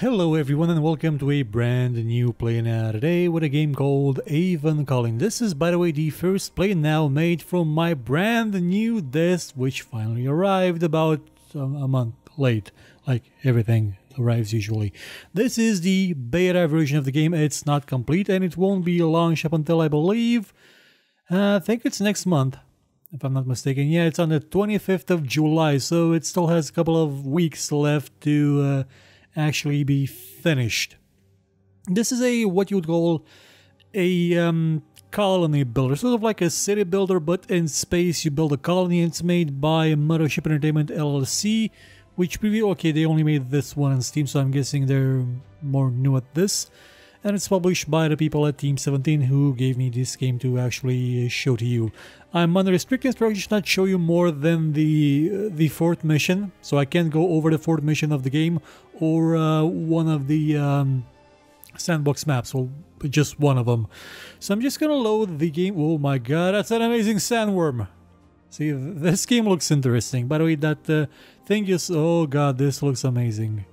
Hello everyone and welcome to a brand new PlayNow today with a game called Aven Colony. This is, by the way, the first PlayNow made from my brand new disc, which finally arrived about a month late, like everything arrives usually. This is the beta version of the game. It's not complete and it won't be launched up until, I believe, I think it's next month, if I'm not mistaken. Yeah, it's on the 25th of July, so it still has a couple of weeks left to actually be finished. This is a what you would call a colony builder, sort of like a city builder, but in space. You build a colony, and it's made by Mothership Entertainment LLC, which okay, they only made this one on Steam, so I'm guessing they're more new at this. And it's published by the people at Team 17 who gave me this game to actually show to you. I'm under strict instructions not show you more than the fourth mission, so I can't go over the fourth mission of the game or one of the sandbox maps, well, just one of them. So I'm just gonna load the game. Oh my god, that's an amazing sandworm! See, this game looks interesting. By the way, that thing is, oh god, this looks amazing.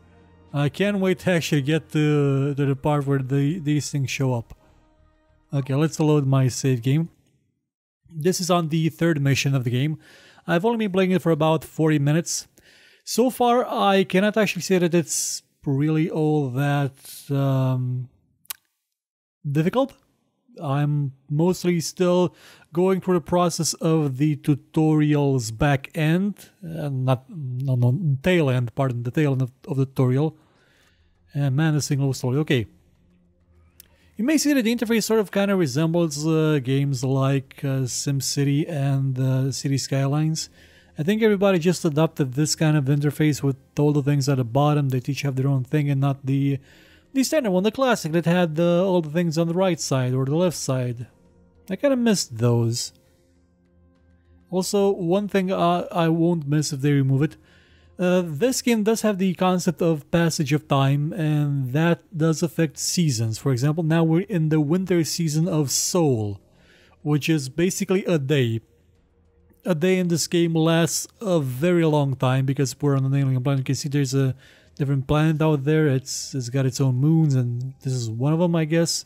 I can't wait to actually get to the part where these things show up. Okay, let's load my save game. This is on the third mission of the game. I've only been playing it for about 40 minutes. So far, I cannot actually say that it's really all that difficult. I'm mostly still going through the process of the tutorial's back end, tail end, pardon, the tail end of the tutorial. And man, this thing looks slowly. Okay. You may see that the interface sort of kind of resembles games like SimCity and City Skylines. I think everybody just adopted this kind of interface with all the things at the bottom. They each have their own thing and not the standard one, the classic that had all the things on the right side or the left side. I kind of missed those. Also, one thing I won't miss if they remove it. This game does have the concept of passage of time, and that does affect seasons. For example, now we're in the winter season of Seoul, which is basically a day. A day in this game lasts a very long time because we're on an alien planet. You can see there's a different planet out there. It's got its own moons, and this is one of them, I guess.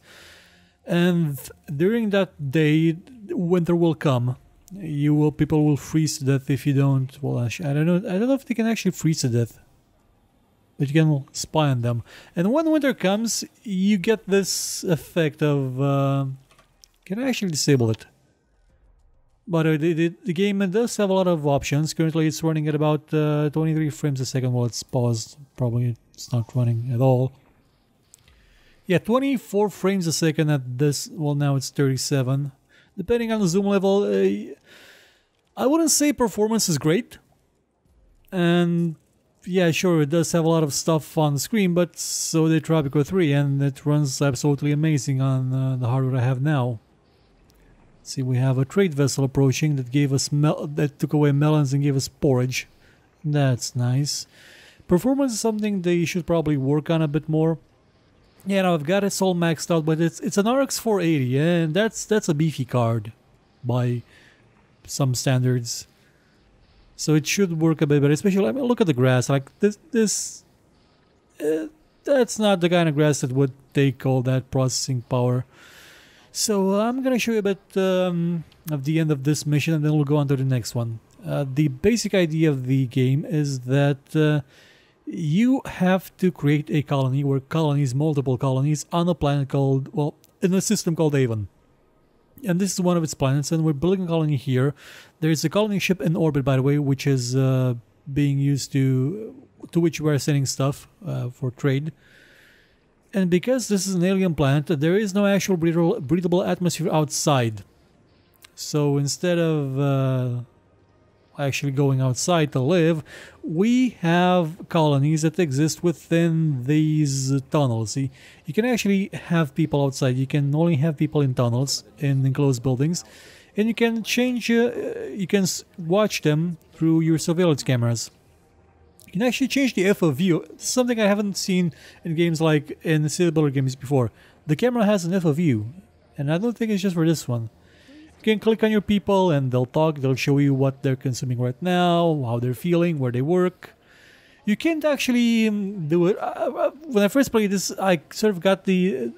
And during that day, winter will come. People will freeze to death if you don't. Well, actually, I don't know if they can actually freeze to death, but you can spy on them. And when winter comes, you get this effect of. Can I actually disable it? But the game does have a lot of options. Currently, it's running at about 23 frames a second while it's paused. Probably it's not running at all. Yeah, 24 frames a second at this. Well, now it's 37. Depending on the zoom level, I wouldn't say performance is great. And yeah, sure, it does have a lot of stuff on the screen, but so did Tropico 3, and it runs absolutely amazing on the hardware I have now. Let's see, we have a trade vessel approaching that gave us that took away melons and gave us porridge. That's nice. Performance is something they should probably work on a bit more. Yeah, no, I've got it all maxed out, but it's an RX 480, and that's a beefy card by some standards. So it should work a bit better. Especially, I mean, look at the grass. Like this, that's not the kind of grass that would take all that processing power. So I'm gonna show you a bit of the end of this mission, and then we'll go on to the next one. The basic idea of the game is that. You have to create a colony or colonies, multiple colonies, on a planet called, well, in a system called Aven. And this is one of its planets, and we're building a colony here. There's a colony ship in orbit, by the way, which is being used to which we're sending stuff for trade. And because this is an alien planet, there is no actual breathable atmosphere outside. So instead of actually going outside to live, we have colonies that exist within these tunnels. See, you can actually have people outside. You can only have people in tunnels, in enclosed buildings, and you can change. You can watch them through your surveillance cameras. You can actually change the FOV. Something I haven't seen in games like in the city builder games before. The camera has an FOV, and I don't think it's just for this one. You can click on your people and they'll talk, they'll show you what they're consuming right now, how they're feeling, where they work. You can't actually do it. When I first played this, I sort of got the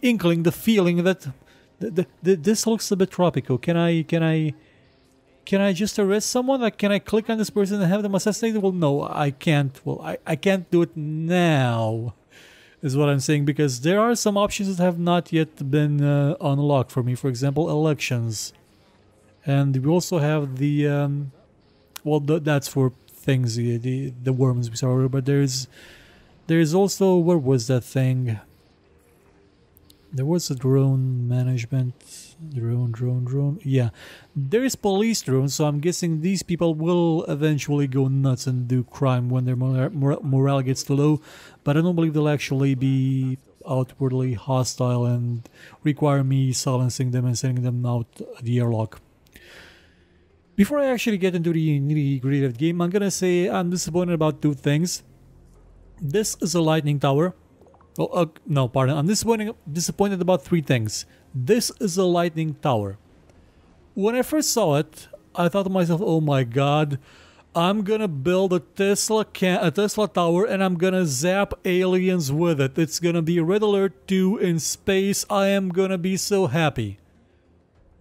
inkling, the feeling that this looks a bit tropical. Can I just arrest someone? Like, can I click on this person and have them assassinated? Well, no, I can't. Well, I can't do it now, is what I'm saying, because there are some options that have not yet been unlocked for me. For example, elections. And we also have the... well, that's for things, the worms we saw earlier, but there's also... Where was that thing? There was a drone management... Drone. Yeah. There is police drones, so I'm guessing these people will eventually go nuts and do crime when their morale gets too low, but I don't believe they'll actually be outwardly hostile and require me silencing them and sending them out the airlock. Before I actually get into the nitty-gritty of the game, I'm gonna say I'm disappointed about two things. This is a lightning tower. Oh, no, pardon. I'm disappointed about three things. This is a lightning tower. When I first saw it, I thought to myself, oh my god, I'm gonna build a Tesla tower and I'm gonna zap aliens with it. It's gonna be Red Alert 2 in space. I am gonna be so happy.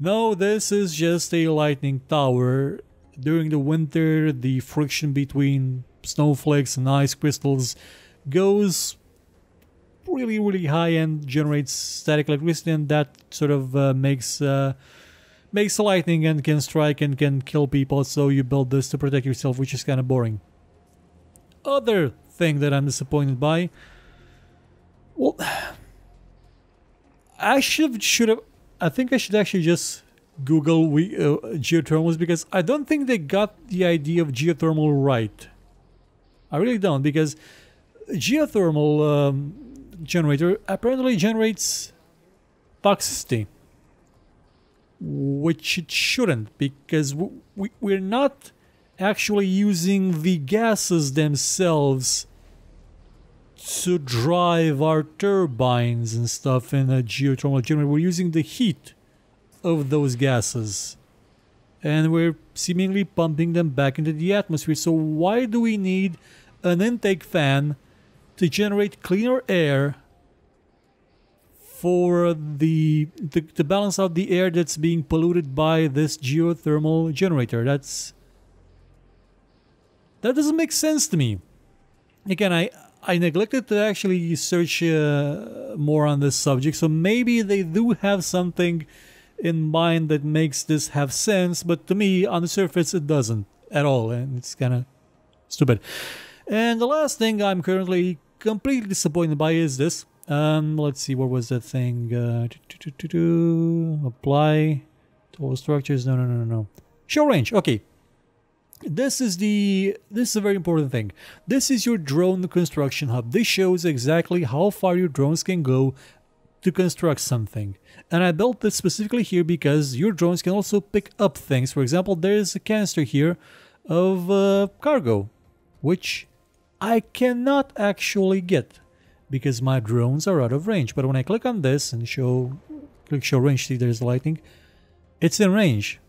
No, this is just a lightning tower. During the winter, the friction between snowflakes and ice crystals goes really high and generates static electricity, and that sort of makes lightning and can strike and can kill people, so you build this to protect yourself, which is kind of boring. Other thing that I'm disappointed by, well, I think I should actually just Google geothermals, because I don't think they got the idea of geothermal right. I really don't, because geothermal generator apparently generates toxicity, which it shouldn't, because we're not actually using the gases themselves to drive our turbines and stuff in a geothermal generator. We're using the heat of those gases, and we're seemingly pumping them back into the atmosphere. So why do we need an intake fan to generate cleaner air for to balance out the air that's being polluted by this geothermal generator? That doesn't make sense to me. Again, I neglected to actually search more on this subject, so maybe they do have something in mind that makes this have sense, but to me, on the surface, it doesn't at all, and it's kind of stupid. And the last thing I'm currently completely disappointed by is this. Let's see, what was that thing? Apply to all structures. No. Show range. Okay. This is a very important thing. This is your drone construction hub. This shows exactly how far your drones can go to construct something. And I built this specifically here because your drones can also pick up things. For example, there's a canister here of cargo, which I cannot actually get because my drones are out of range. But when I click on this and click show range, see there's lightning, it's in range.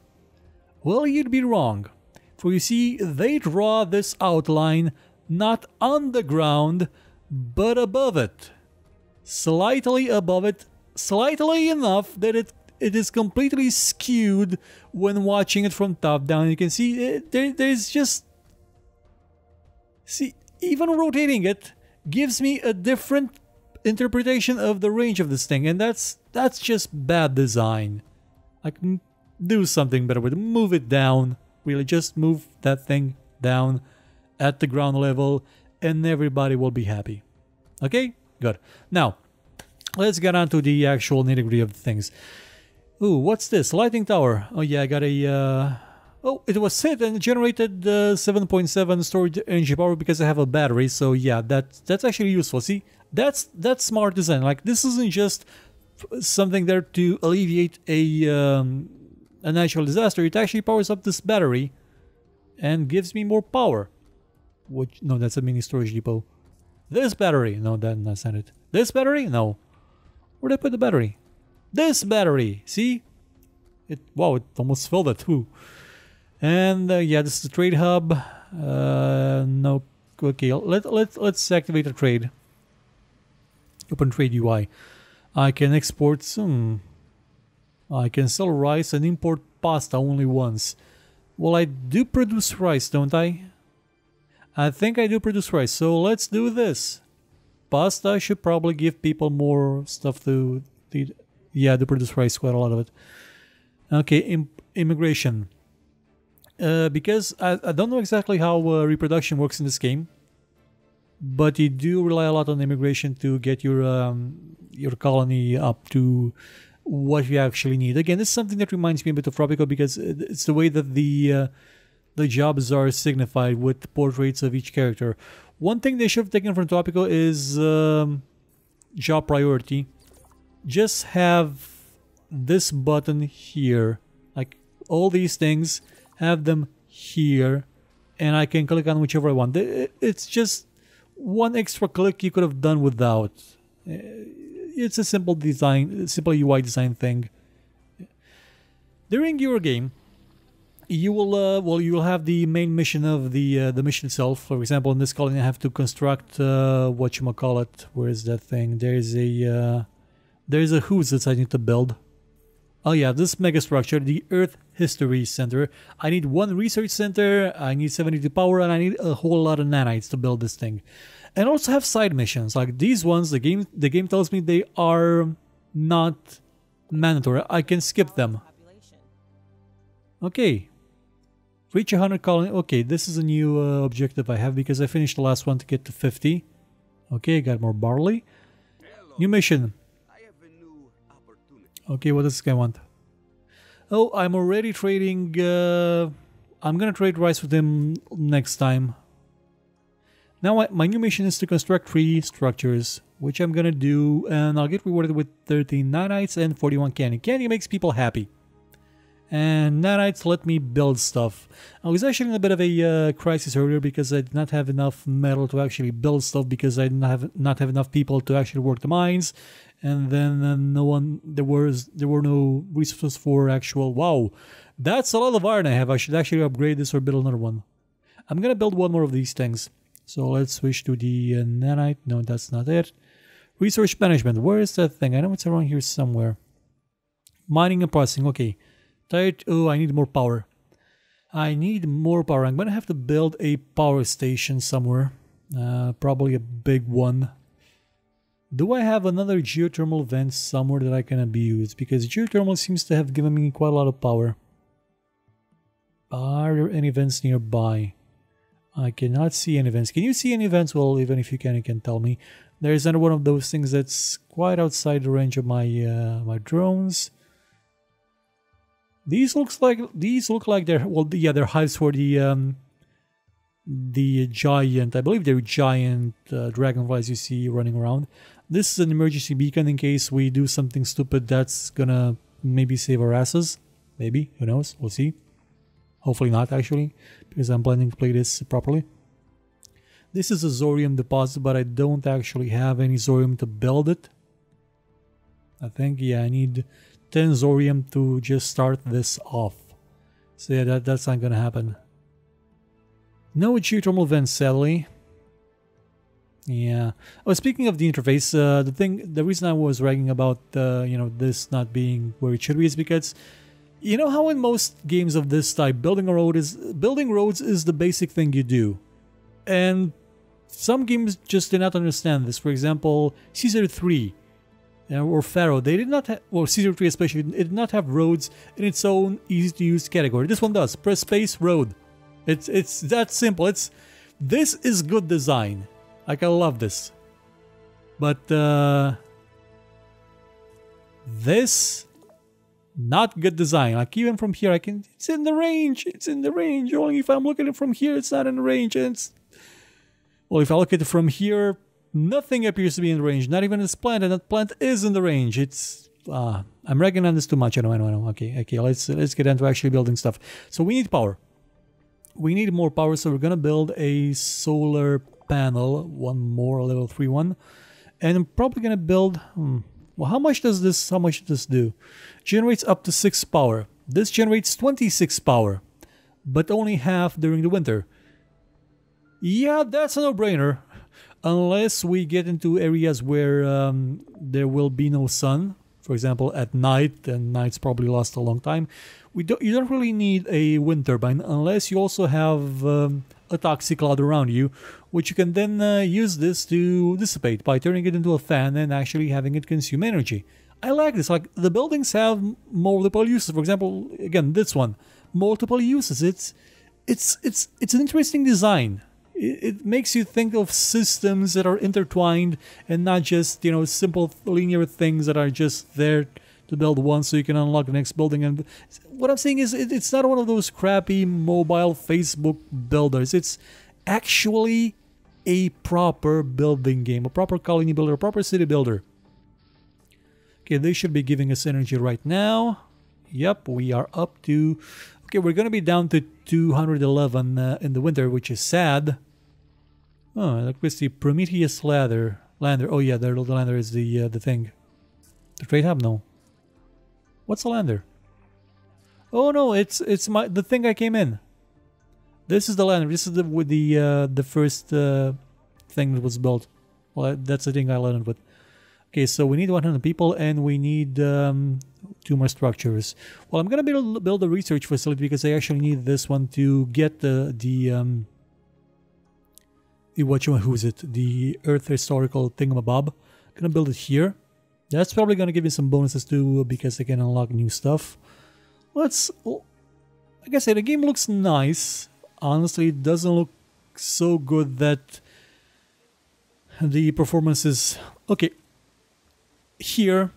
Well, you'd be wrong. For you see, they draw this outline not on the ground, but above it. Slightly above it, slightly enough that it is completely skewed when watching it from top down. You can see there's just... See, even rotating it gives me a different interpretation of the range of this thing, and that's just bad design. Like, do something better with it. Move it down. Really, just move that thing down at the ground level and everybody will be happy. Okay? Good. Now, let's get on to the actual nitty-gritty of things. Ooh, what's this? Lightning tower. Oh yeah, I got a... Oh, it was set and generated 7.7 storage energy power because I have a battery. So yeah, that's actually useful. See? That's smart design. Like, this isn't just something there to alleviate a natural disaster. It actually powers up this battery and gives me more power. Which, no, that's a mini storage depot. This battery, no, that's not it. This battery, no. Where'd I put the battery? This battery, see? Wow, it almost filled it too. And yeah, this is the trade hub. No Okay, let's activate a trade. Open trade UI. I can export some. I can sell rice and import pasta only once. Well, I do produce rice, don't I? I think I do produce rice, so let's do this. Pasta should probably give people more stuff to eat. Yeah, I do produce rice, quite a lot of it. Okay, immigration. Because I don't know exactly how reproduction works in this game, but you do rely a lot on immigration to get your colony up to what you actually need. Again, this is something that reminds me a bit of Tropico because it's the way that the jobs are signified with portraits of each character. One thing they should have taken from Tropico is job priority. Just have this button here, like all these things, have them here, and I can click on whichever I want. It's just one extra click you could have done without. It's a simple design, simple UI design thing. During your game, you will you will have the main mission of the mission itself. For example, in this colony, I have to construct whatchamacallit. Where is that thing? There's a who's that I need to build. Oh yeah, this mega structure, the Earth History Center. I need one research center, I need 72 power, and I need a whole lot of nanites to build this thing. And also have side missions, like these ones, the game tells me they are not mandatory. I can skip them. Okay. Reach 100 colony. Okay, this is a new objective I have because I finished the last one to get to 50. Okay, got more barley. New mission. Okay, what does this guy want? Oh, I'm already trading... I'm gonna trade rice with him next time. Now my new mission is to construct 3 structures, which I'm gonna do, and I'll get rewarded with 13 nanites and 41 candy. Candy makes people happy. And nanites let me build stuff. I was actually in a bit of a crisis earlier because I did not have enough metal to actually build stuff because I did not have enough people to actually work the mines. And then there were no resources for actual... Wow, that's a lot of iron I have. I should actually upgrade this or build another one. I'm gonna build one more of these things. So let's switch to the nanite. No, that's not it. Resource management. Where is that thing? I know it's around here somewhere. Mining and processing. Okay. Tired. Oh, I need more power. I need more power. I'm gonna have to build a power station somewhere. Probably a big one. Do I have another geothermal vent somewhere that I can abuse? Because geothermal seems to have given me quite a lot of power. Are there any vents nearby? I cannot see any vents. Can you see any vents? Well, even if you can tell me. There's another one of those things that's quite outside the range of my my drones. These look like they're, well, yeah, they're hives for the giant, I believe they're giant dragonflies you see running around. This is an emergency beacon in case we do something stupid that's gonna maybe save our asses. Maybe, who knows, we'll see. Hopefully not, actually, because I'm planning to play this properly. This is a Zorium deposit, but I don't actually have any Zorium to build it. I think, yeah, I need 10 Zorium to just start this off. So yeah, that's not gonna happen. No geothermal vents, sadly. Yeah. Oh, speaking of the interface, the reason I was ragging about you know, this not being where it should be is because you know how in most games of this type, building roads is the basic thing you do, and some games just did not understand this. For example, Caesar 3 or Pharaoh, they did not have, well, Caesar 3 especially, it did not have roads in its own easy to use category. This one does. Press space, road. It's that simple. This is good design. Like, I love this. But this, not good design. Like, even from here, it's in the range. It's in the range. Only if I'm looking at it from here, it's not in the range. And it's, well, if I look at it from here, nothing appears to be in the range. Not even this plant, and that plant is in the range. It's I'm ragging on this too much. I know. Okay. Let's get into actually building stuff. So we need power. We need more power, so we're gonna build a solar panel, one more, level 3 one, and I'm probably gonna build. Well, how much does this do? Generates up to 6 power. This generates 26 power, but only half during the winter. Yeah, that's a no-brainer. Unless we get into areas where there will be no sun, for example, at night, and nights probably last a long time. You don't really need a wind turbine unless you also have a toxic cloud around you, which you can then use this to dissipate by turning it into a fan and actually having it consume energy. I like this. Like, the buildings have multiple uses. For example, again, this one, multiple uses. It's an interesting design. It makes you think of systems that are intertwined and not just, you know, simple linear things that are just there to build one so you can unlock the next building. And what I'm saying is it's not one of those crappy mobile Facebook builders. It's actually a proper building game, a proper colony builder, a proper city builder. Okay, they should be giving us energy right now. Yep, we are up to... Okay, we're going to be down to 211 in the winter, which is sad. Oh, electricity, Prometheus Lander. Oh yeah, the lander is the thing. The trade hub? No. What's a lander? Oh no, it's the thing I came in. This is the lander. This is the first thing that was built. Well, that's the thing I landed with. Okay, so we need 100 people and we need 2 more structures. Well, I'm gonna build a research facility because I actually need this one to get the Earth historical thingamabob. Gonna build it here. That's probably gonna give me some bonuses too because I can unlock new stuff. Like I said, the game looks nice. Honestly, it doesn't look so good that the performance is okay. Here,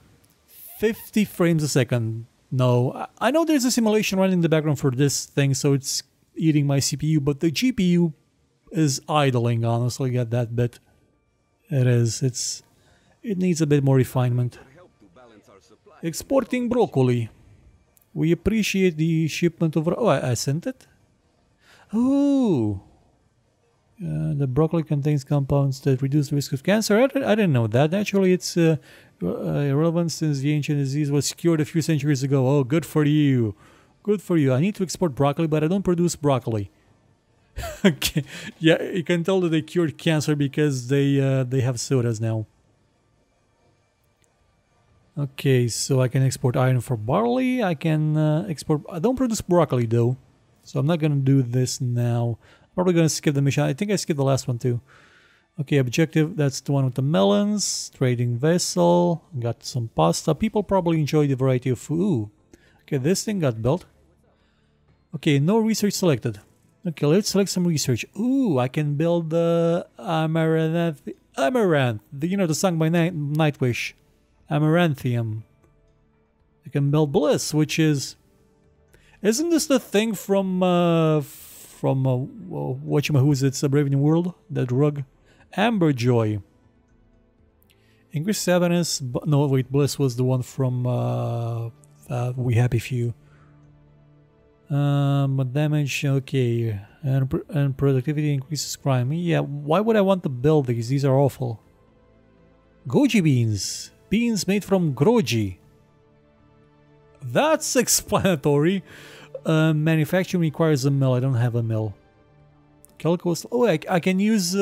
50 frames a second. No, I know there's a simulation running in the background for this thing, so it's eating my CPU, but the GPU is idling, honestly, at that bit. It needs a bit more refinement. Exporting broccoli. We appreciate the shipment of... Oh, I sent it? Oh! The broccoli contains compounds that reduce the risk of cancer. I didn't know that. Actually, it's irrelevant since the ancient disease was cured a few centuries ago. Oh, good for you. Good for you. I need to export broccoli, but I don't produce broccoli. Okay. Yeah, you can tell that they cured cancer because they have sodas now. Okay, so I can export iron for barley. I can export... I don't produce broccoli, though. So I'm not going to do this now. Probably going to skip the mission. I think I skipped the last one too. Okay, objective. That's the one with the melons. Trading vessel. Got some pasta. People probably enjoy the variety of food. Ooh. Okay, this thing got built. Okay, no research selected. Okay, let's select some research. Ooh, I can build the Amaranth. You know, the song by Nightwish. Amaranthium. I can build Bliss, which is... Isn't this the thing from who's it's a Brave New World? That drug? Amberjoy. Increase happiness. No, wait, Bliss was the one from We Happy Few. But damage, okay. And productivity increases crime. Yeah, why would I want to build these? These are awful. Goji beans. Beans made from Groji. That's explanatory. Manufacturing requires a mill. I don't have a mill. Calico. Oh, I can use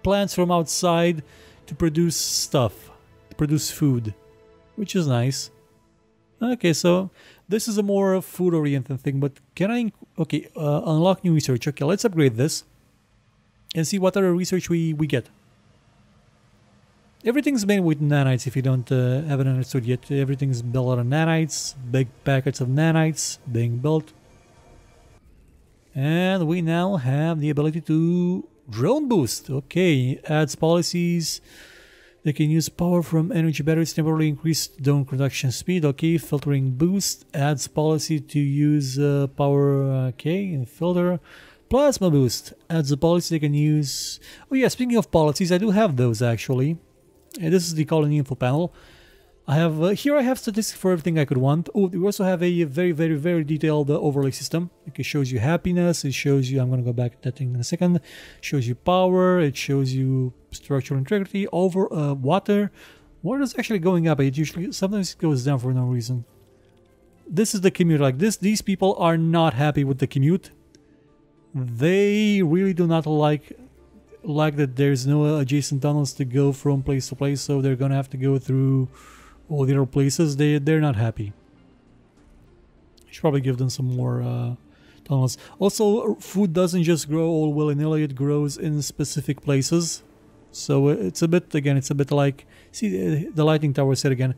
plants from outside to produce stuff, to produce food, which is nice. Okay, so this is a more food-oriented thing, but can I... Okay, unlock new research. Okay, let's upgrade this and see what other research we get. Everything's made with nanites, if you don't haven't understood yet. Everything's built out of nanites, big packets of nanites being built. And we now have the ability to drone boost. Okay, adds policies. They can use power from energy batteries, temporarily increase drone production speed. Okay, filtering boost. Adds policy to use power. Okay, and filter. Plasma boost. Adds a policy they can use. Oh yeah, speaking of policies, I do have those actually. And this is the colony info panel. I have here I have statistics for everything I could want. Oh, we also have a very detailed overlay system. It shows you happiness. It shows you. I'm going to go back to that thing in a second. It shows you power. It shows you structural integrity. Over water. Water is actually going up. It usually sometimes it goes down for no reason. This is the commute. Like this, these people are not happy with the commute. They really do not like like that there's no adjacent tunnels to go from place to place, so they're gonna have to go through all the other places. They're not happy. Should probably give them some more tunnels. Also, food doesn't just grow all willy-nilly, it grows in specific places. So it's a bit, again, it's a bit like, see the lighting tower said again,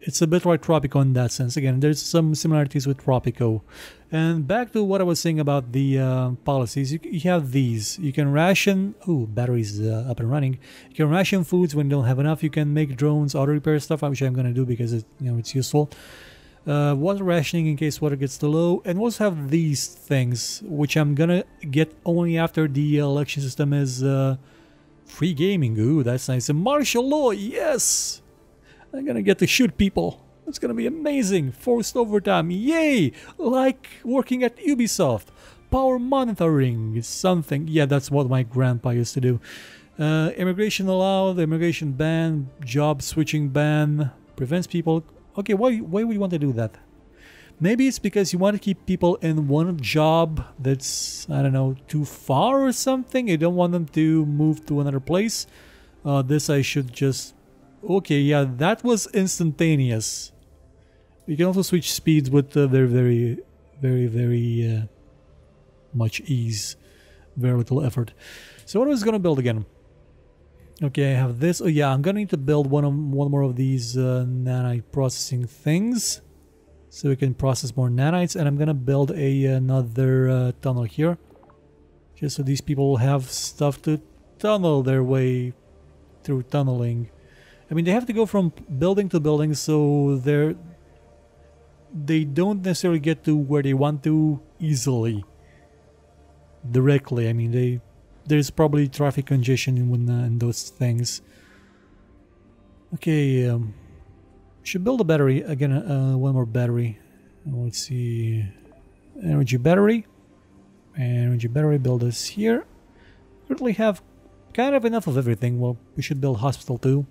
it's a bit like Tropico in that sense. Again, there's some similarities with Tropico. And back to what I was saying about the policies, you have these. You can ration, ooh, batteries up and running. You can ration foods when you don't have enough. You can make drones, auto repair stuff, which I'm going to do because it's useful. Water rationing in case water gets too low. And we also have these things, which I'm going to get only after the election system is free gaming. Ooh, that's nice. And martial law, yes! I'm gonna get to shoot people. It's gonna be amazing. Forced overtime, yay! Like working at Ubisoft. Power monitoring is something. Yeah, that's what my grandpa used to do. Immigration allowed, immigration ban, job switching ban, prevents people. Okay, why would you want to do that? Maybe it's because you want to keep people in one job that's, I don't know, too far or something. You don't want them to move to another place. This I should just... Okay, yeah, that was instantaneous. You can also switch speeds with very much ease. Very little effort. So what I was gonna build again? Okay, I have this. Oh yeah, I'm gonna need to build one more of these nanite processing things, so we can process more nanites. And I'm gonna build another tunnel here, just so these people will have stuff to tunnel their way through tunneling. I mean, they have to go from building to building, so they don't necessarily get to where they want to easily, directly. I mean, there's probably traffic congestion in those things. Okay, should build a battery again. One more battery. Let's see, energy battery. Build this here. Currently have kind of enough of everything. Well, we should build hospital too.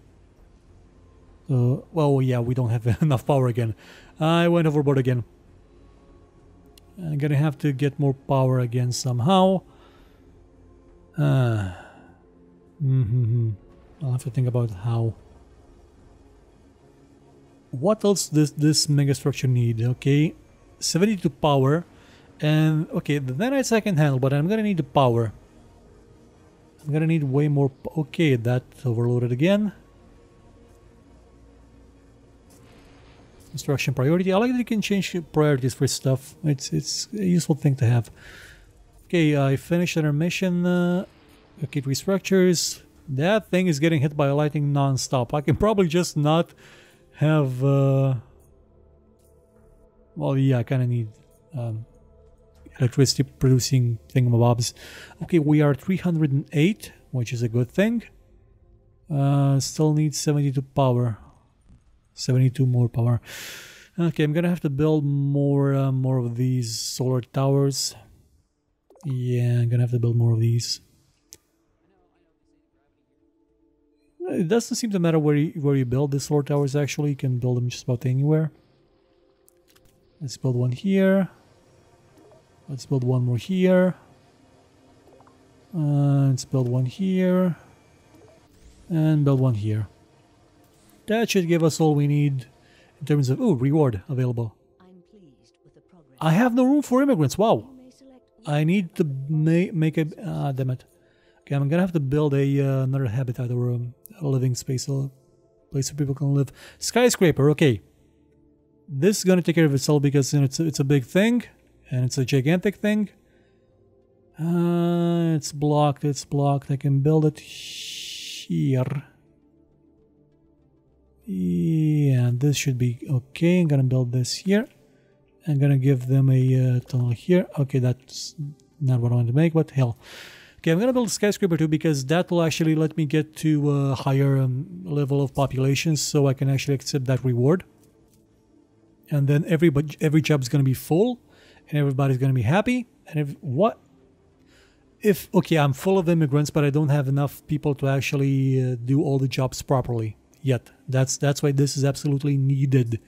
Well, yeah, we don't have enough power again. I went overboard again. I'm gonna have to get more power again somehow. I'll have to think about how. What else does this megastructure need? Okay, 72 power. And, okay, the nanites I can handle, but I'm gonna need the power. I'm gonna need way more... Okay, that overloaded again. Construction priority. I like that you can change priorities for stuff. It's a useful thing to have. Okay, I finished our mission. Okay, restructures. That thing is getting hit by lightning non-stop. I can probably just not have... Well, yeah, I kind of need electricity producing thingamabobs. Okay, we are 308, which is a good thing. Still need 72 power. 72 more power. Okay, I'm gonna have to build more of these solar towers. Yeah, I'm gonna have to build more of these. It doesn't seem to matter where you build the solar towers. Actually, you can build them just about anywhere. Let's build one here. Let's build one more here. Let's build one here. And build one here. That should give us all we need in terms of... Oh, reward available. I have no room for immigrants. Wow. I need to make a... damn it. Okay, I'm gonna have to build another habitat or a living space, a place where people can live. Skyscraper, okay. This is gonna take care of itself because it's a big thing. And it's a gigantic thing. It's blocked, I can build it here. Yeah, this should be okay. I'm gonna build this here. I'm gonna give them a tunnel here. Okay, that's not what I wanted to make, but hell. Okay, I'm gonna build a skyscraper too because that will actually let me get to a higher level of population, so I can actually accept that reward. And then every job is gonna be full, and everybody's gonna be happy. And okay, I'm full of immigrants, but I don't have enough people to actually do all the jobs properly yet. That's why this is absolutely needed.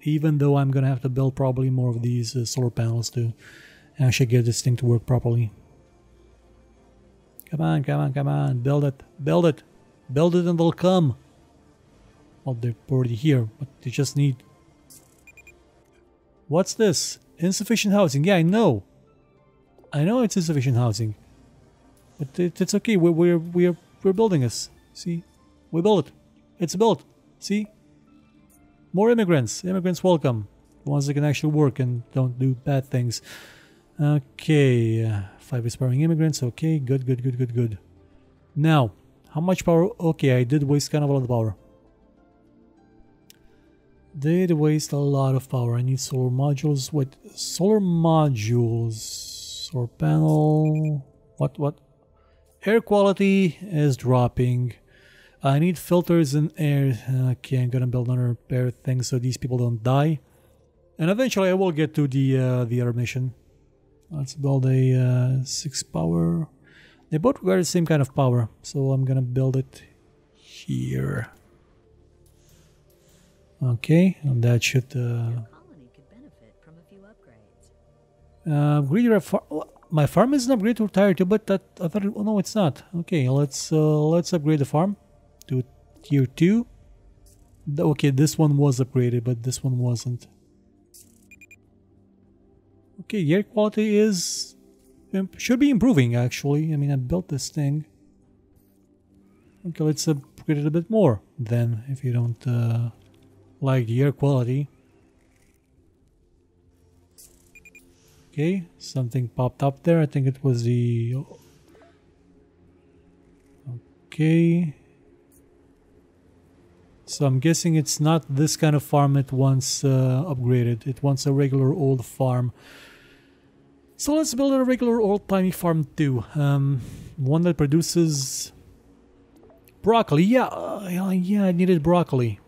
Even though I'm gonna have to build probably more of these solar panels to actually get this thing to work properly. Come on, come on, come on. Build it, build it. Build it and they'll come. Well, they're already here, but they just need... What's this? Insufficient housing. Yeah, I know. I know it's insufficient housing. But it's okay. We're building this. See? We built it. It's built. See? More immigrants. Immigrants welcome. Ones that can actually work and don't do bad things. Okay. 5 aspiring immigrants. Okay. Good, good, good, good, good. Now, how much power? Okay, I did waste kind of a lot of power. Did waste a lot of power. I need solar modules. What? Solar modules. Solar panel. What? Air quality is dropping. I need filters in air. Okay, I'm gonna build another air thing so these people don't die. And eventually I will get to the other mission. Let's build a 6 power. They both require the same kind of power, so I'm gonna build it here. Okay, and that should upgrade my farm is an upgrade to tier 2, but that I thought oh no, it's not. Okay, let's upgrade the farm to tier 2. Okay, this one was upgraded, but this one wasn't. Okay, air quality is should be improving actually. I mean, I built this thing. Okay, let's upgrade it a bit more then, if you don't like the air quality. Okay, something popped up there. I think it was the... Okay. So I'm guessing it's not this kind of farm it wants upgraded. It wants a regular old farm. So let's build a regular old-timey farm too. One that produces... broccoli. Yeah, yeah, I needed broccoli.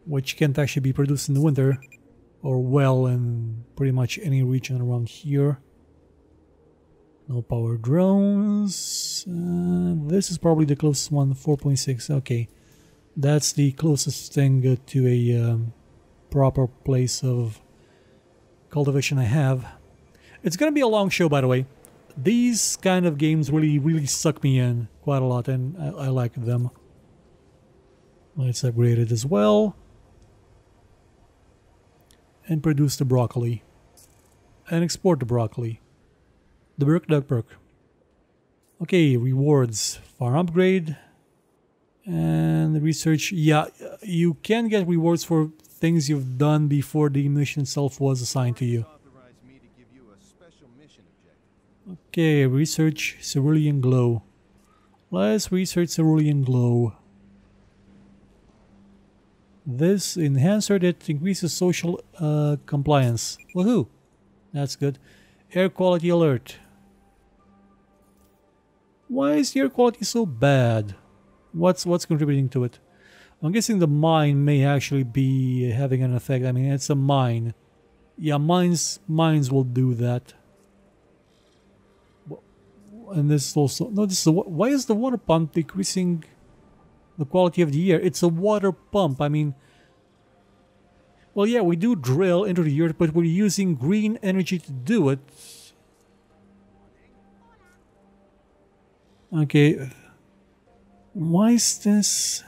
Which can't actually be produced in the winter. Or well in pretty much any region around here. No power drones. This is probably the closest one, 4.6. Okay, that's the closest thing to a proper place of cultivation I have. It's gonna be a long show, by the way. These kind of games really suck me in quite a lot, and I like them. Let's upgrade it as well. And produce the broccoli. And export the broccoli. The Burke Duck Perk. Okay, rewards. Farm upgrade. And research. Yeah, you can get rewards for things you've done before the mission itself was assigned to you. Okay, research Cerulean Glow. Let's research Cerulean Glow. This enhancer that increases social compliance. Woohoo! That's good. Air quality alert. Why is the air quality so bad? What's contributing to it? I'm guessing the mine may actually be having an effect. I mean, it's a mine. Yeah, mines will do that. And this is also no. This is why is the water pump decreasing the quality of the air? It's a water pump. I mean, well, yeah, we do drill into the earth, but we're using green energy to do it. Okay. Why is this?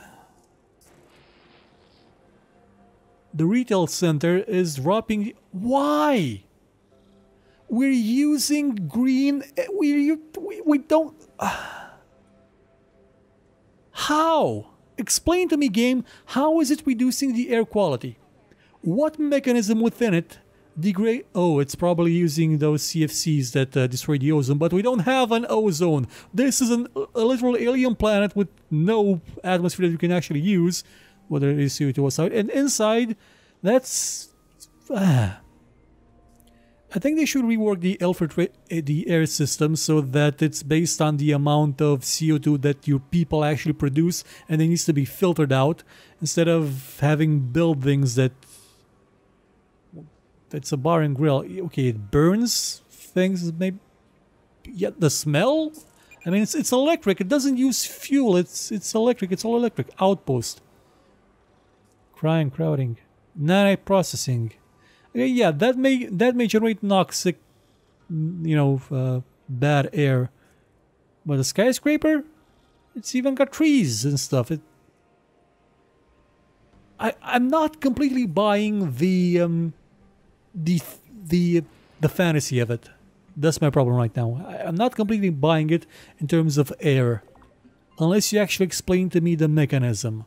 The retail center is dropping. Why? We're using green. We don't. How? Explain to me, game. How is it reducing the air quality? What mechanism within it degrade? Oh, it's probably using those CFCs that destroy the ozone. But we don't have an ozone. This is a literal alien planet with no atmosphere that you can actually use, whether it is CO2 outside and inside. That's. I think they should rework the air system so that it's based on the amount of CO2 that your people actually produce, and it needs to be filtered out instead of having buildings that it's a bar and grill. Okay, it burns things. Maybe yet the smell. I mean, it's electric. It doesn't use fuel. It's electric. It's all electric. Outpost. Crowding. Nanite processing. Yeah, that may generate toxic, bad air But a skyscraper? It's even got trees and stuff. I'm not completely buying the fantasy of it. That's my problem right now. I'm not completely buying it in terms of air, unless you actually explain to me the mechanism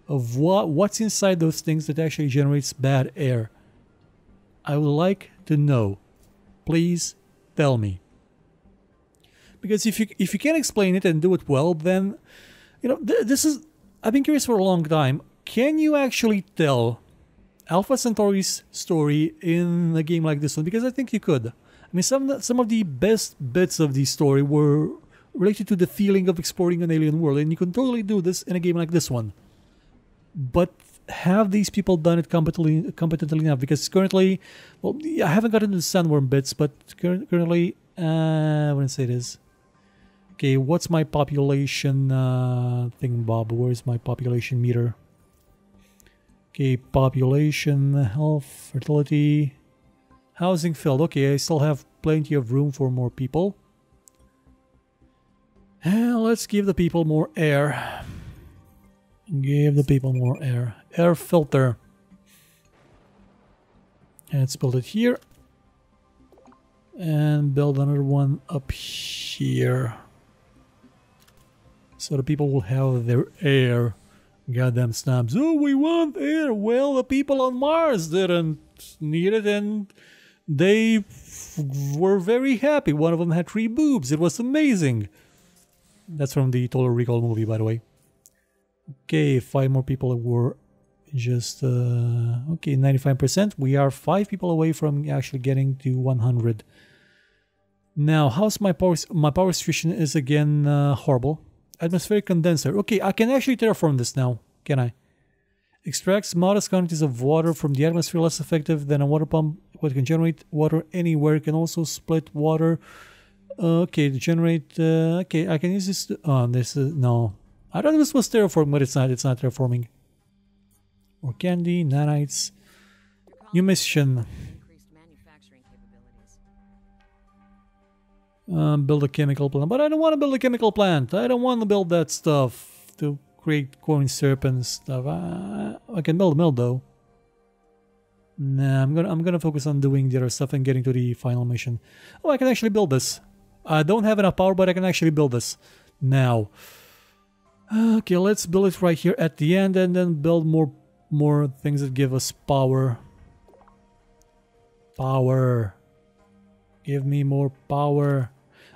of what's inside those things that actually generates bad air. I would like to know. Please tell me. Because if you can't explain it and do it well, then this is. I've been curious for a long time. Can you actually tell Alpha Centauri's story in a game like this one? Because I think you could. I mean, some of the best bits of the story were related to the feeling of exploring an alien world, and you can totally do this in a game like this one. But have these people done it competently enough? Because currently, well, I haven't gotten into the sandworm bits, but currently, I wouldn't say it is. Okay, what's my population thing, Bob? Where's my population meter? Okay, population, health, fertility, housing filled. Okay, I still have plenty of room for more people. And let's give the people more air. Give the people more air. Air filter. And let's build it here. And build another one up here. So the people will have their air. Goddamn snobs. Oh, we want air. Well, the people on Mars didn't need it, and they were very happy. One of them had 3 boobs. It was amazing. That's from the Total Recall movie, by the way. Okay, 5 more people were just... okay, 95%. We are 5 people away from actually getting to 100. Now, how's my power... My power situation is again horrible. Atmospheric condenser. Okay, I can actually terraform this now, can I? Extracts modest quantities of water from the atmosphere, less effective than a water pump, but can generate water anywhere. Can also split water. Okay, to generate... okay, I can use this to... Oh, this is... No. I thought this was terraforming, but it's not. It's not terraforming. More candy, nanites. New mission. Build a chemical plant. But I don't want to build a chemical plant. I don't want to build that stuff to create corn syrup and stuff. I can build a mill though. Nah, I'm gonna focus on doing the other stuff and getting to the final mission. Oh, I can actually build this. I don't have enough power, but I can actually build this now. Okay, let's build it right here at the end, and then build more things that give us power. Power. Give me more power.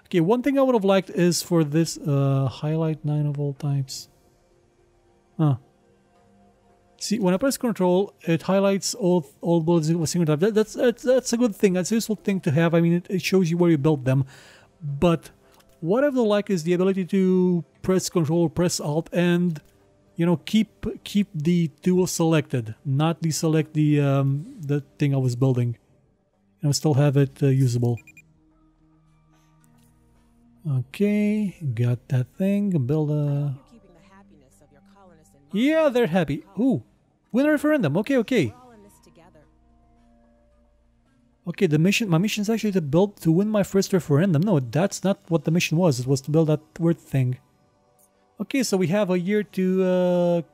Okay, one thing I would have liked is for this highlight 9 of all types. Huh. See, when I press control, it highlights all bullets of a single type. That's a good thing. That's a useful thing to have. I mean, it shows you where you built them. But what I would like is the ability to press control, press alt, and keep the tool selected, not deselect the thing I was building. Still have it usable. Okay, got that thing. Build a... Yeah, they're happy. Ooh, win a referendum. Okay. Okay, the mission... My mission is actually to win my first referendum. No, that's not what the mission was. It was to build that word thing. Okay, so we have a year to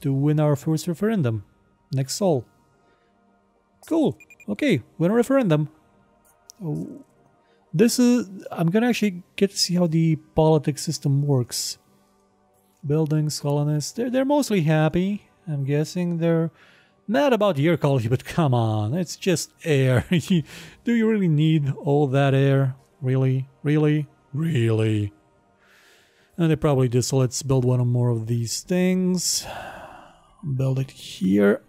win our first referendum. Next sol. Cool. Okay, win a referendum. Oh, this is... I'm gonna actually get to see how the politics system works. Buildings, colonists, they're mostly happy. I'm guessing they're not about the air quality, but come on, it's just air. Do you really need all that air? Really? Really? Really? And they probably do, so let's build one or more of these things. Build it here.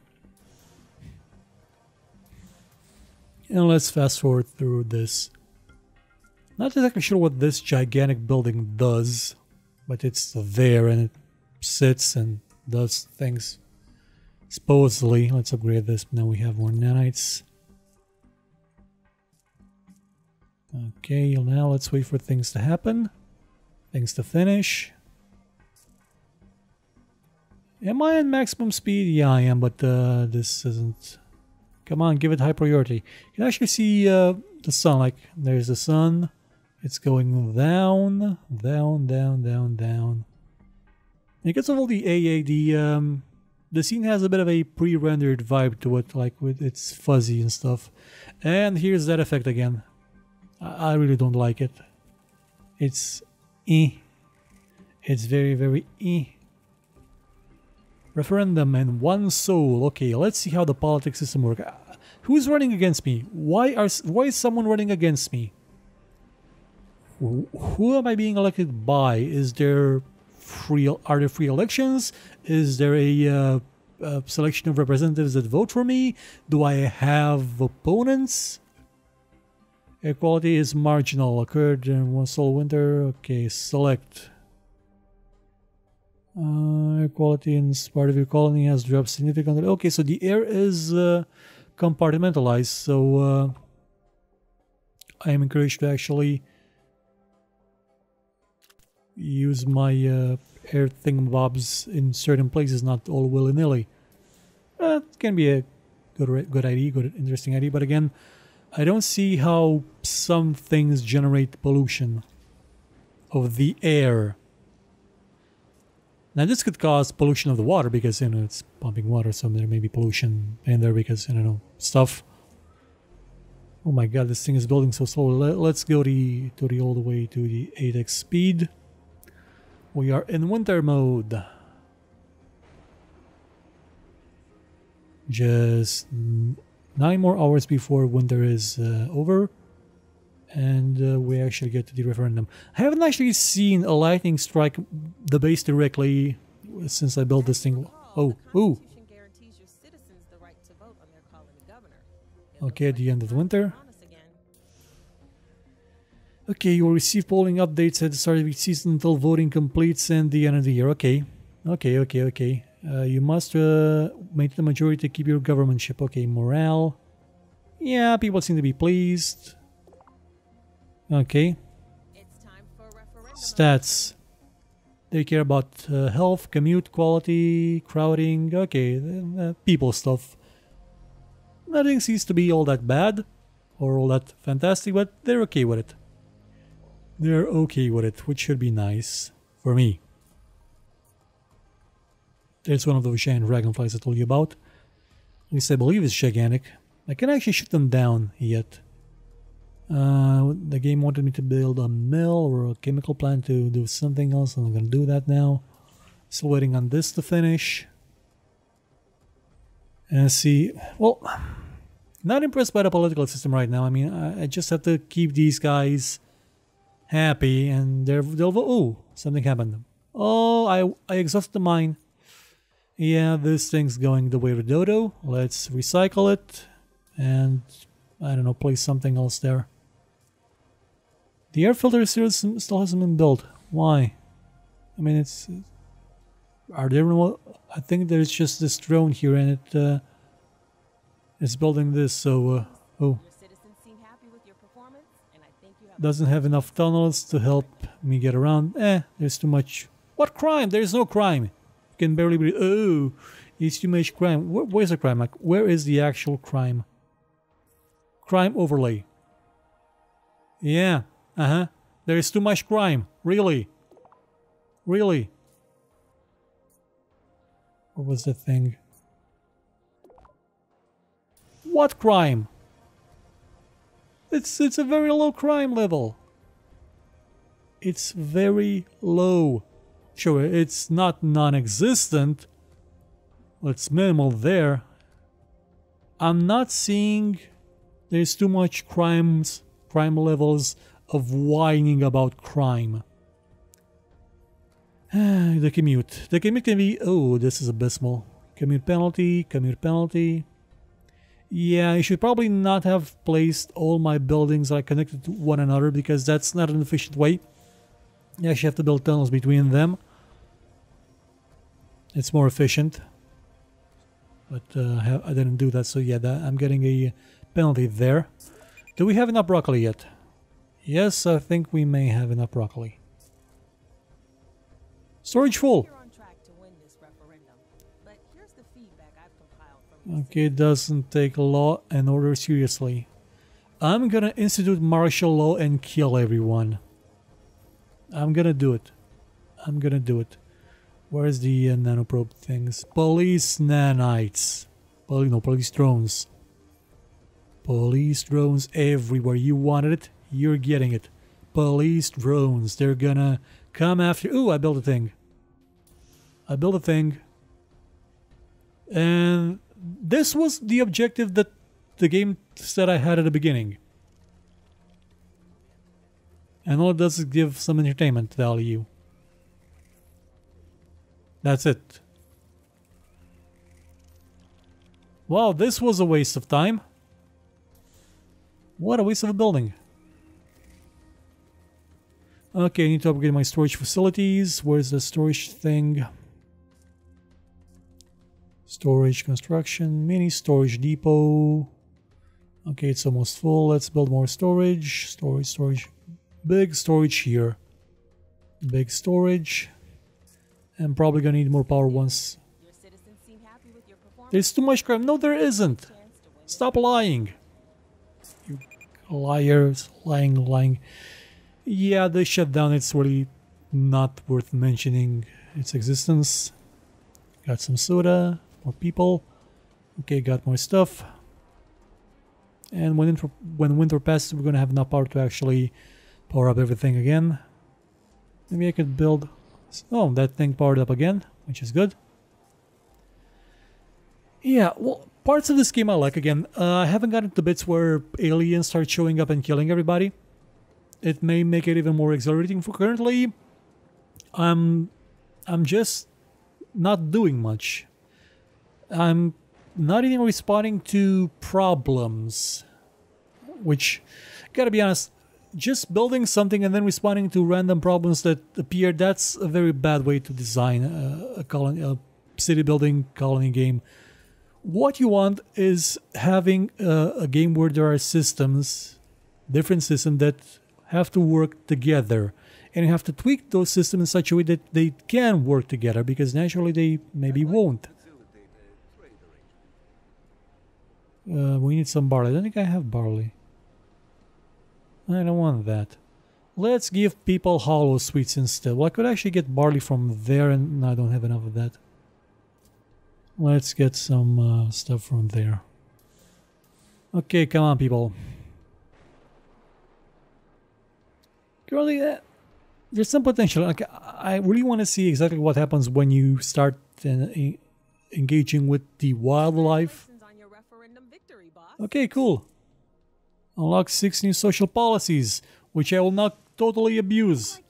And let's fast forward through this. Not exactly sure what this gigantic building does, but it's there and it sits and does things. Supposedly, let's upgrade this. Now we have more nanites. Okay, now let's wait for things to happen. Things to finish. Am I at maximum speed? Yeah, I am, but this isn't... Come on, give it high priority. You can actually see the sun, like there's the sun, It's going down, down, down, down, down. Because of all the AA, the scene has a bit of a pre-rendered vibe to it, like with it's fuzzy and stuff. And here's that effect again. I really don't like it. It's It's very, very Referendum and one soul. Okay, let's see how the politics system works. Who's running against me? Why is someone running against me? Who am I being elected by? Is there are there free elections? Is there a selection of representatives that vote for me? Do I have opponents? Equality is marginal. Occurred in one soul winter. Okay, select. Equality in part of your colony has dropped significantly. Okay, so the air is compartmentalized, so I am encouraged to actually use my air thingamabobs in certain places, not all willy-nilly. It can be a good idea, good interesting idea, but again, I don't see how some things generate pollution of the air. Now this could cause pollution of the water because, you know, it's pumping water, so there may be pollution in there because, I don't know, stuff. Oh my god, this thing is building so slowly. Let's go all the way to the 8x speed. We are in winter mode. Just 9 more hours before winter is over. And we actually get to the referendum. I haven't actually seen a lightning strike the base directly since I built this thing. Oh, ooh. Okay, at the end of the winter. Okay, you will receive polling updates at the start of each season until voting completes and the end of the year. Okay. Okay. You must make the majority to keep your governmentship. Okay, morale. Yeah, people seem to be pleased. Okay. Stats. They care about health, commute, quality, crowding. Okay, people stuff. Nothing seems to be all that bad or all that fantastic, but they're okay with it. They're okay with it, which should be nice for me. There's one of those giant dragonflies I told you about. At least I believe it's gigantic. I can't actually shoot them down yet. The game wanted me to build a mill or a chemical plant to do something else, and I'm gonna do that now. Still waiting on this to finish. And see, well, not impressed by the political system right now. I mean, I just have to keep these guys happy, and they'll vote. Oh, something happened. Oh, I exhausted the mine. Yeah, this thing's going the way of Dodo. Let's recycle it, and I don't know, place something else there. The air filter still hasn't been built. Why? I mean, it's... Are there no... I think there's just this drone here and it's building this, so... oh. Doesn't have enough tunnels to help me get around. There's too much... What crime? There's no crime. You can barely breathe. Oh, it's too much crime. Where's the crime? Like, where is the actual crime? Crime overlay. Yeah. There is too much crime. Really? Really? What was the thing? What crime? It's a very low crime level. It's very low. Sure, it's not non-existent. It's minimal there. I'm not seeing there's too much crime levels of whining about crime. The commute. The commute can be... Oh, this is abysmal. Commute penalty. Yeah, I should probably not have placed all my buildings like connected to one another because that's not an efficient way. You actually have to build tunnels between them. It's more efficient. But I didn't do that, so yeah, I'm getting a penalty there. Do we have enough broccoli yet? Yes, I think we may have enough broccoli. Storage full. Okay, doesn't take law and order seriously. I'm gonna institute martial law and kill everyone. I'm gonna do it. I'm gonna do it. Where's the nanoprobe things? Police nanites. No, police drones. Police drones everywhere. You wanted it, you're getting it. Police drones. They're gonna come after. Ooh, I built a thing. I built a thing. And this was the objective that the game said I had at the beginning. And all it does is give some entertainment value. That's it. Wow, this was a waste of time. What a waste of a building. Okay, I need to upgrade my storage facilities. Where's the storage thing? Storage construction, mini storage depot. Okay, it's almost full. Let's build more storage. Storage. Big storage here. Big storage. I'm probably gonna need more power once. There's too much crap. No, there isn't. Stop lying. You liars. Lying. Yeah, the shutdown, it's really not worth mentioning its existence. Got some soda. More people. Okay, got more stuff. And when winter passes, we're gonna have enough power to actually power up everything again. Maybe I could build... Oh, that thing powered up again, which is good. Yeah, well, parts of this game I like. Again, I haven't gotten to bits where aliens start showing up and killing everybody. It may make it even more exhilarating. For currently, I'm just not doing much. I'm not even responding to problems, which, gotta be honest, just building something and then responding to random problems that appear, that's a very bad way to design a city building colony game. What you want is having a game where there are systems, different systems that have to work together, and you have to tweak those systems in such a way that they can work together, because naturally they maybe won't. We need some barley. I don't think I have barley. I don't want that. Let's give people hollow sweets instead. Well, I could actually get barley from there, and I don't have enough of that. Let's get some stuff from there. Okay, come on, people. Currently, there's some potential. Like, I really want to see exactly what happens when you start engaging with the wildlife. Okay, cool. Unlock 6 new social policies, which I will not totally abuse.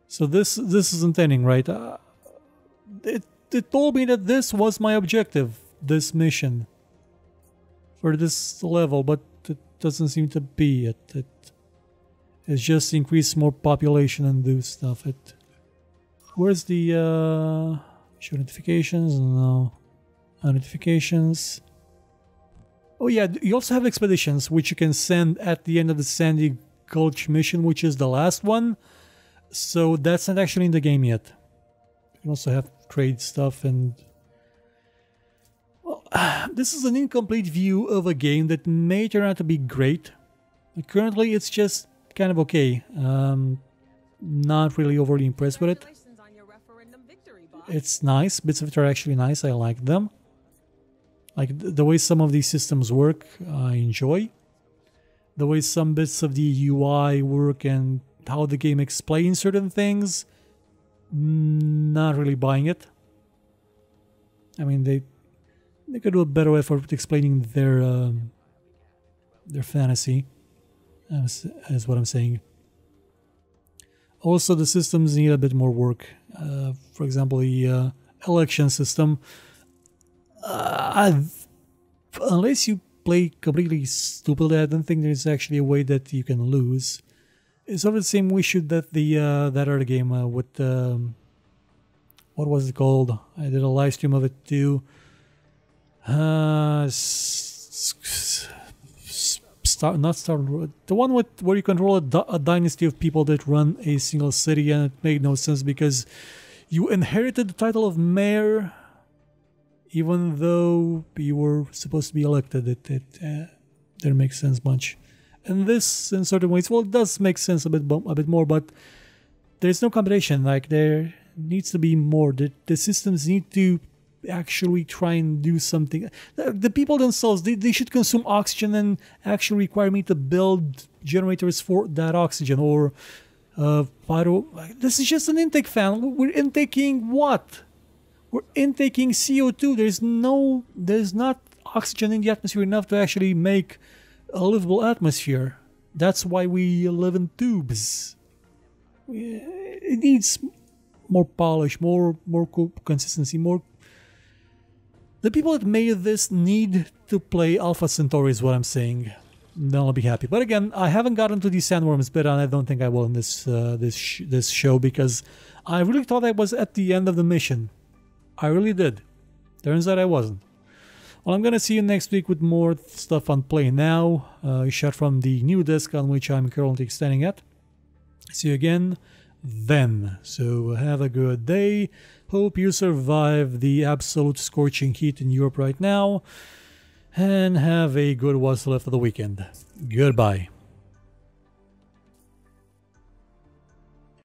So this isn't ending, right? It told me that this was my objective, this mission, for this level, but it doesn't seem to be it. It's just increase more population and do stuff. Where's the show notifications? No, notifications. Oh yeah, you also have expeditions, which you can send at the end of the Sandy Gulch mission, which is the last one. So that's not actually in the game yet. You can also have trade stuff and... Well, this is an incomplete view of a game that may turn out to be great. Currently, it's just kind of okay. Not really overly impressed with it. It's nice. Bits of it are actually nice. I like them. Like the way some of these systems work, I enjoy. The way some bits of the UI work and how the game explains certain things, not really buying it. I mean, they could do a better effort with explaining their fantasy, is what I'm saying. Also, the systems need a bit more work. For example, the election system. Unless you play completely stupidly, I don't think there's actually a way that you can lose. It's sort of the same issue that the that other game with what was it called? I did a live stream of it too. The one with where you control a dynasty of people that run a single city, and it made no sense because you inherited the title of mayor even though you were supposed to be elected. Didn't make sense much. And this, in certain ways, well, it does make sense a bit more, but there's no combination. Like, there needs to be more. The systems need to actually try and do something. The people themselves, they should consume oxygen and actually require me to build generators for that oxygen, or this is just an intake fan. We're intaking what? We're intaking CO2. There's not oxygen in the atmosphere enough to actually make a livable atmosphere. That's why we live in tubes. It needs more polish, more consistency, more. The people that made this need to play Alpha Centauri is what I'm saying. Then I'll be happy. But again, I haven't gotten to the sandworms bit, and I don't think I will in this show, because I really thought I was at the end of the mission. I really did. Turns out I wasn't. Well, I'm gonna see you next week with more stuff on PlayNow, shot from the new disc on which I'm currently standing at. See you again then. So have a good day. Hope you survive the absolute scorching heat in Europe right now, and have a good what's left of the weekend. Goodbye.